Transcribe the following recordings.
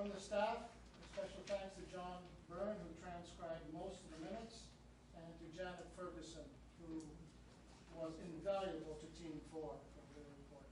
From the staff, a special thanks to John Byrne, who transcribed most of the minutes, and to Janet Ferguson, who was invaluable to Team 4 for the report.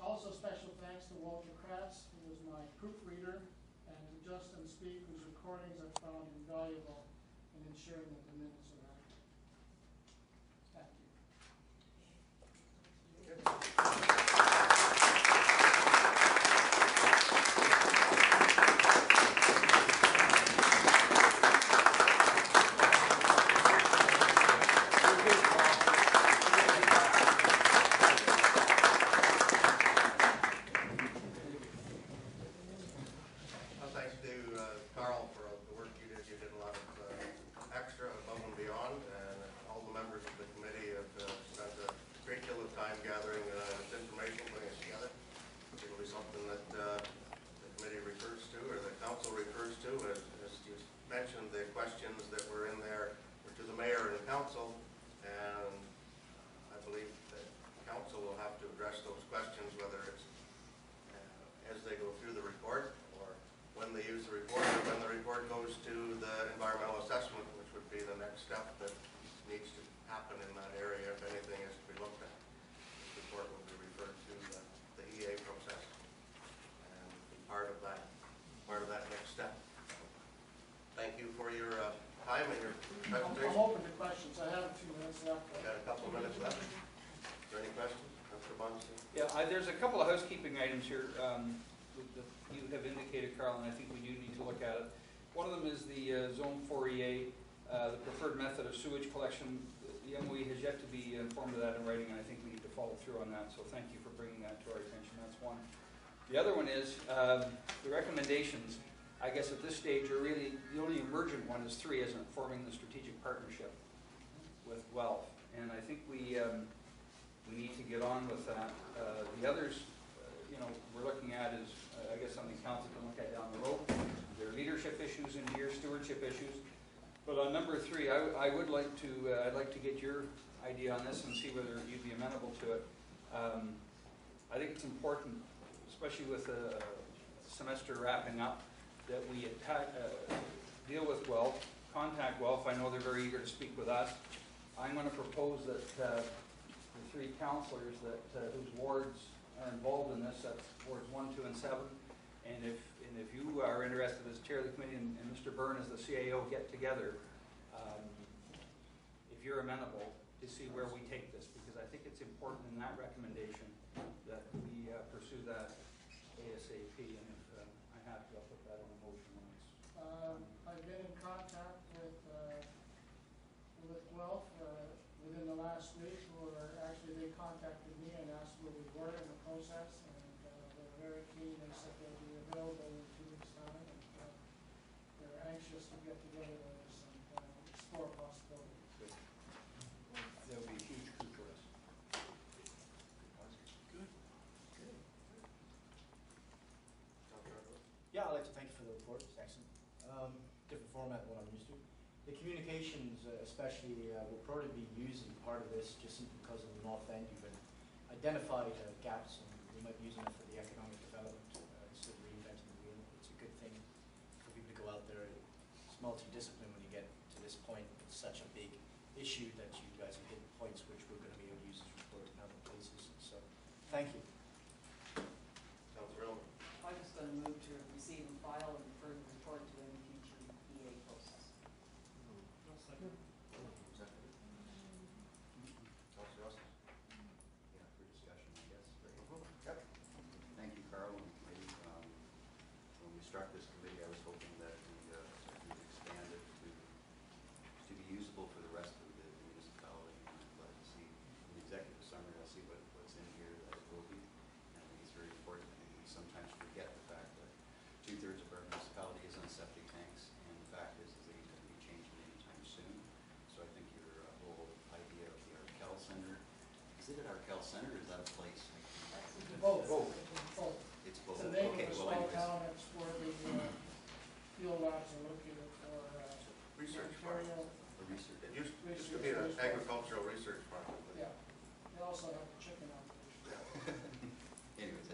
Also special thanks to Walter Kratz, who was my proofreader, and to Justin Speak, whose recordings I found invaluable in ensuring that the minutes are accurate. Thank you. There's a couple of housekeeping items here that you have indicated, Carl, and I think we do need to look at it. One of them is the Zone 4EA, the preferred method of sewage collection. The MOE has yet to be informed of that in writing, and I think we need to follow through on that, so thank you for bringing that to our attention. That's one. The other one is the recommendations, I guess at this stage, are really, the only emergent one is 3, isn't it, forming the strategic partnership with Guelph. And I think we need to get on with that. The others, we're looking at is, I guess, something council can look at down the road. There are leadership issues in here, stewardship issues. But on number 3, I would like to, I'd like to get your idea on this and see whether you'd be amenable to it. I think it's important, especially with the semester wrapping up, that we deal with Guelph, contact Guelph. I know they're very eager to speak with us. I'm going to propose that the 3 councillors that whose wards are involved in this, that's wards 1, 2, and 7. And if you are interested as chair of the committee and Mr. Byrne as the CAO get together, if you're amenable to see where we take this, because I think it's important in that recommendation that we pursue that ASAP. And if I have to, I'll put that on a motion once. I've been in contact with Guelph within the last week, where actually they contacted me and asked where we were in the process, and they're very keen. They said they'll be available in 2 weeks' time, and they're anxious to get together with us and explore possibilities. Good. That would be a huge coup for us. Good. Yeah, I'd like to thank you for the report. It's excellent. Different format than what I'm used to. The communications, especially, will probably be using part of this just simply because of the north end. You've identified gaps, and we might be using it for the economic development instead of reinventing the wheel. It's a good thing for people to go out there. It's multidiscipline when you get to this point. It's such a big issue that you guys have hit points which we're going to be able to use this report in other places. So, thank you. Councillor Elmer. I'm just going to move to receive and file and refer the report to any future EA process. Yeah, for discussion, I guess. Yep. Thank you, Carl. And maybe, when we struck this committee, I was hoping that we expand it to be usable for the rest of the municipality. And I'd like to see in the executive summary, I'll see what's in here that it will be. And I think it's very important. I think we sometimes forget the fact that 2/3 of our municipality is on septic tanks, and the fact is they ain't going to be changing anytime soon. So I think your whole idea of the Arkel Center, is it at Arkel Center or is that a place? Both. Both. Both. It's both. It's the name Okay, of a well, small anyways. town. That's where the field labs are located for Research farm. Ontario. The research. It used to be an agricultural research farm. Yeah. They also have the chicken operation. Anyways,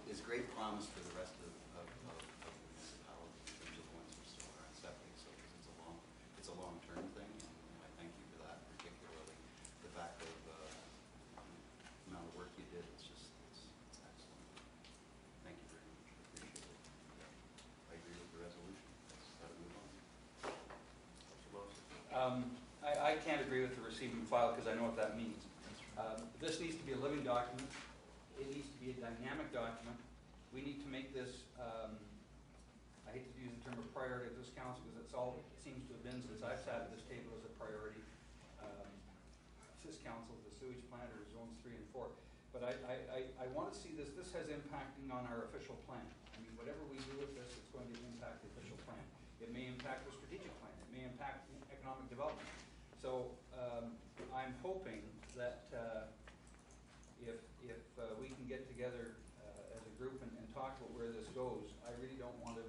it's great promise for the rest of receive and file, because I know what that means. This needs to be a living document. It needs to be a dynamic document. We need to make this, I hate to use the term a priority of this council, because it's all it seems to have been since I've sat at this table as a priority. This council, the sewage plant, or zones 3 and 4. But I want to see this has impacting on our official plan. I mean, whatever we do with this, it's going to impact the official plan. It may impact the strategic plan. It may impact economic development. So I'm hoping that if we can get together as a group and talk about where this goes, I really don't want to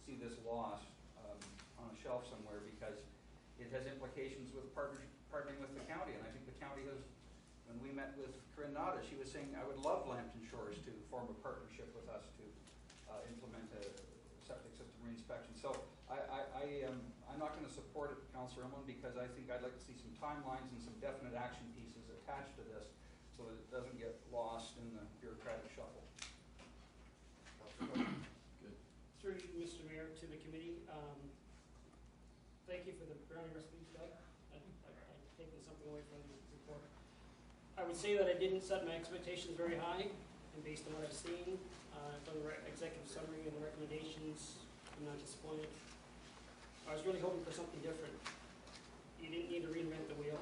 see this lost on a shelf somewhere, because it has implications with partnering with the county. And I think the county has, when we met with Corinne Nada, she was saying, I would love Lambton Shores to form a partnership with us to implement a septic system reinspection. So I'm not going to support it, Councillor Imlin, because I think I'd like to see some timelines and some definite action pieces attached to this, so that it doesn't get lost in the bureaucratic shuffle. Good. Through you, Mr. Mayor, to the committee, thank you for the brownie recipes, Doug. I've taken something away from the report. I would say that I didn't set my expectations very high, and based on what I've seen from the executive summary and the recommendations, I'm not disappointed. I was really hoping for something different. You didn't need to reinvent the wheel.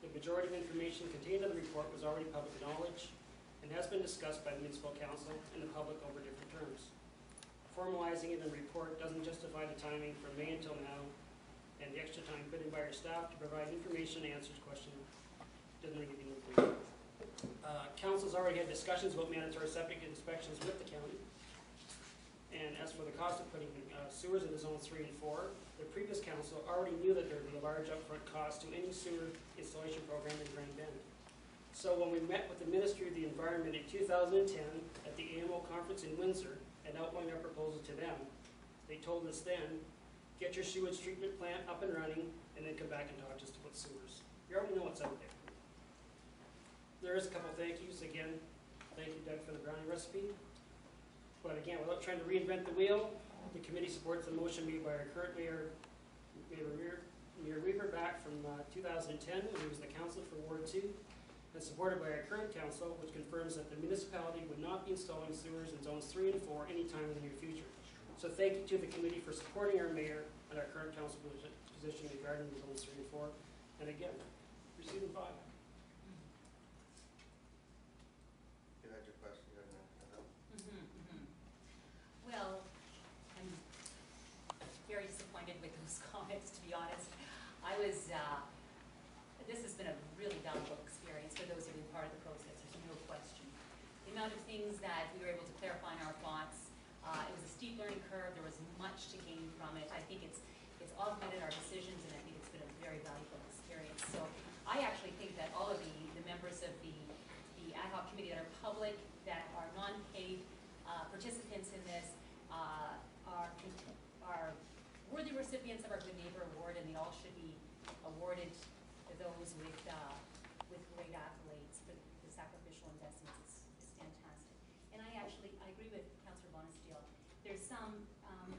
The majority of information contained in the report was already public knowledge and has been discussed by the municipal council and the public over different terms. Formalizing it in the report doesn't justify the timing from May until now, and the extra time put in by your staff to provide information and answers questions doesn't really be needed. Council's already had discussions about mandatory septic inspections with the county. And as for the cost of putting sewers into zones 3 and 4, the previous council already knew that there would be a large upfront cost to any sewer installation program in Grand Bend. So when we met with the Ministry of the Environment in 2010 at the AMO conference in Windsor and outlined our proposal to them, they told us then, get your sewage treatment plant up and running, and then come back and talk to us about sewers. You already know what's out there. There is a couple thank yous. Again, thank you, Doug, for the brownie recipe. But again, without trying to reinvent the wheel, the committee supports the motion made by our current mayor, Mayor Weaver, back from 2010 when he was the councillor for Ward 2, and supported by our current council, which confirms that the municipality would not be installing sewers in zones 3 and 4 anytime in the near future. So thank you to the committee for supporting our mayor and our current council position regarding zones 3 and 4. And again, receiving 5. You had your question, you had an answer. Well, I'm very disappointed with those comments, to be honest. I was, this has been a really valuable experience for those who have been part of the process, there's no question. The amount of things that we were able to clarify in our thoughts, it was a steep learning curve, there was much to gain from it. I think it's augmented our decisions, and I think it's been a very valuable experience. So I actually think that all of the members of the ad hoc committee that are public, that are non-paid participants in this, are worthy recipients of our Good Neighbor Award, and they all should be awarded to those with great accolades for the sacrificial investments. It's fantastic. And I agree with Councillor Bonesteel. There's some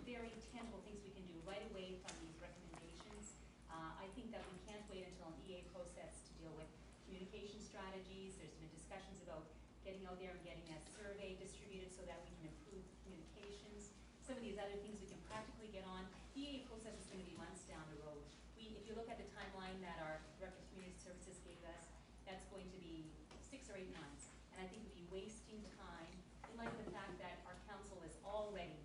very tangible things we can do right away from these recommendations. I think that we can't wait until an EA process to deal with communication strategies. There's been discussions about getting out there and getting a survey distributed so that we can improve communications. Some of these other things we can practically get on. The EA process is going to be months down the road. If you look at the timeline that our Director of Community Services gave us, that's going to be 6 or 8 months. And I think we'd be wasting time in light of the fact that our council is already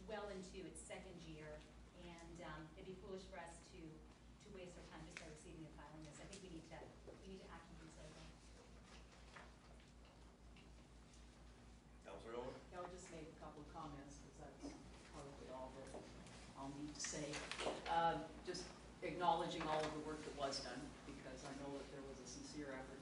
well into its 2nd year, and it'd be foolish for us to waste our time just by receiving and filing this. I think we need to act and consider that. Councillor Owen? I'll just make a couple of comments, because that's probably all that I'll need to say. Just acknowledging all of the work that was done, because I know that there was a sincere effort